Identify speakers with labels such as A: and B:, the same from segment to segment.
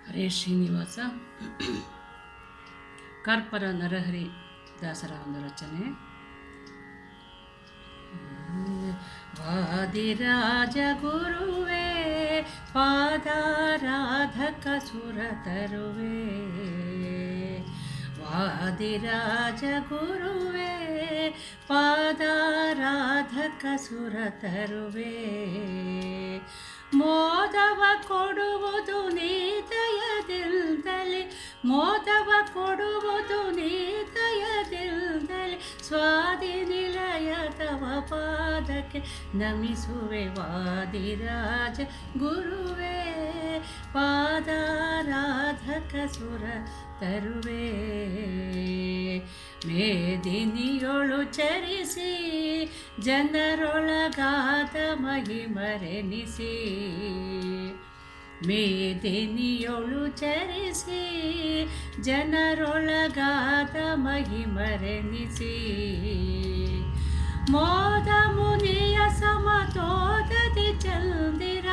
A: ಹರೇ ಶ್ರೀನಿವಾಸ. ಕಾರ್ಪರ ನರಹರಿ ದಾಸರ ಒಂದು ರಚನೆ. ವಾದಿರಾಜ ಗುರುವೇ ಪಾದಾರಾಧಕ ಸುರ ತರುವೆ, ವಾದಿರಾಜ ಗುರುವೇ ಪಾದಾರಾಧಕ ಸುರ ತರುವೆ. ಮೋದವ ಕೊಡುವುದು ನೀ ದಯದಿಂದಲೇ, ಮೋದವ ಕೊಡುವುದು ನೀ ದಯದಿಂದಲೇ, ಸ್ವಾದಿ ನಿಲಯ ತವ ಪಾದಕ್ಕೆ ನಮಿಸುವೆ. ವಾದಿರಾಜ ಗುರುವೇ ಪಾದಾರಾಧಕ ಸುರ ತರುವೆ. ಮೇದಿನಿಯೊಳು ಚರಿಸಿ ಜನರೊಳಗಾದ ಮಹಿಮರೆನಿಸಿ, ಮೇದಿನಿಯೊಳು ಚರಿಸಿ ಜನರೊಳಗಾದ ಮಹಿಮರೆನಿಸಿ, ಮೋದ ಮುನಿಯ ಸಮತೋದತಿ ಚಂದಿರ,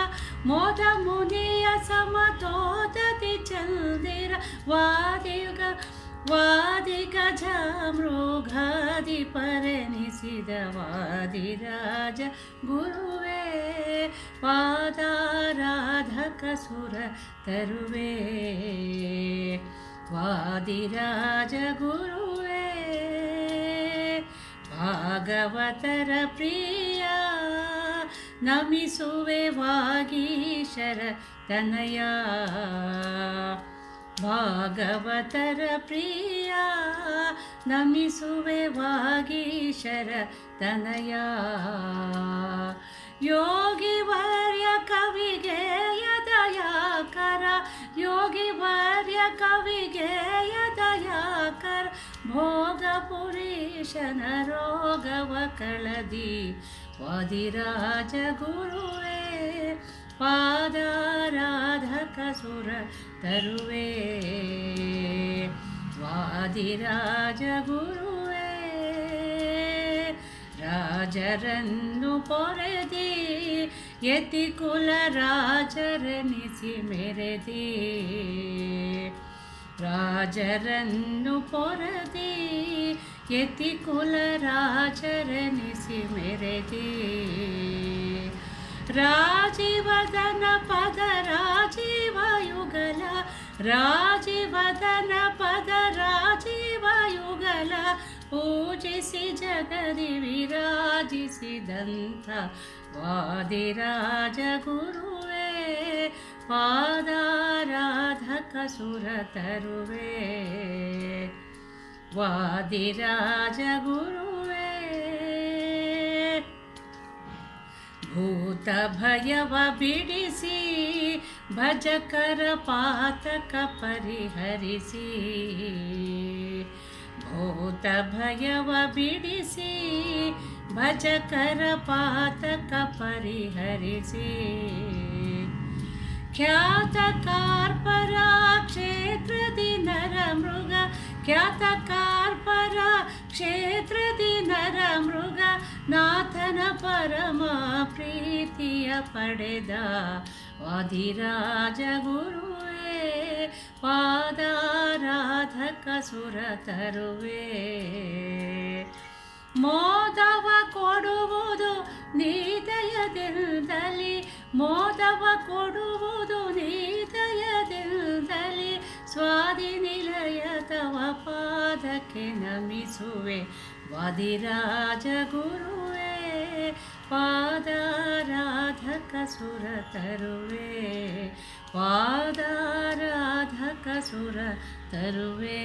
A: ಮೋದ ಮುನಿಯ ಸಮತೋದತಿ ಚಂದಿರ, ವಾದಿ ಗಜ ಮೃಗಾದಿ ಪರನಿಸಿದ ವಾದಿರಾಜ ಗುರುವೇ ಪಾದಾರಾಧಕ ಸುರ ತರುವೆ. ವಾದಿರಾಜ ಗುರುವೇ ಭಾಗವತರ ಪ್ರಿಯ ನಮಿಸುವೆ. ವಾಗೀಶರ ತನಯ ಭಾಗವತರ ಪ್ರಿಯ ನಮಿಸುವೆ. ವಾಗೀಶರ ತನಯ ಯೋಗಿ ವರ್ಯ ಕವಿಗೆ ದಯಾಕರ, ಯೋಗಿ ವರ್ಯ ಕವಿಗೆ ದಯಾಕರ, ಭೋಗ ಪುರೀಶನ ರೋಗವ ಕಳದಿ. ವಾದಿರಾಜ ಗುರುವೇ ಪಾದಾರಾಧಕ ಸುರ ತರುವೆ. ವಾದಿರಾಜ ಗುರುವೇ ರಾಜರನ್ನು ಪೊರೆದಿ, ಯತಿ ಕುಲ ರಾಜರನಿಸಿ ಮೆರೆದಿ, ರಾಜರನ್ನು ಪೊರೆದಿ ಯತಿ ಕುಲ ರಾಜರನಿಸಿ ಮೆರೆದಿ, ರಾಜೀವದನ ಪದ ರಾಜೀವ ಯುಗಲ, ರಾಜೀವದನ ಪದ ರಾಜೀವ ಯುಗಲ, ಪೂಜಿಸಿ ಜಗದಿ ವಿರಾಜಿಸಿದಂಥ ವಾದಿರಾಜ ಗುರುವೇ ಪಾದಾರಾಧಕ ಸುರ ತರುವೆ. ವಾದಿರಾಜ ಗುರುವೇ ಭೂತ ಭಯವ ಬಿಡಿಸಿ, ಭಜಕರ ಪಾತಕ ಪರಿಹರಿಸಿ, ಭೂತ ಭಯವ ಬಿಡಿಸಿ, ಭಜಕರ ಪಾತಕ ಪರಿಹರಿಸಿ, ಖ್ಯಾತ ಕಾರ್ಪರ ಕ್ಷೇತ್ರದಿ ನರ ಮೃಗ, ಖ್ಯಾತ ಕಾರ್ಪರ ಕ್ಷೇತ್ರದಿ ನರ ಮೃಗ, ನಾಥನ ಪರಮ ಪ್ರೀತಿಯ ಪಡೆದ ವಾದಿರಾಜ ಗುರುವೇ ಪಾದಾರಾಧಕ ಸುರ ತರುವೆ. ಮೋದವ ಕೊಡುವುದು ನೀ ದಯದಿಂದಲೇ, ಮೋದವ ಕೊಡುವುದು ನೀ ದಯದಿಂದಲೇ, ಸ್ವಾದಿ ನಿಲಯ ತವ ಪಾದಕ್ಕೆ ನಮಿಸುವೆ. ವಾದಿರಾಜ ಗುರುವೇ ಪಾದಾರಾಧಕ ಸುರ ತರುವೆ. ಪಾದಾರಾಧಕ ಸುರ ತರುವೆ.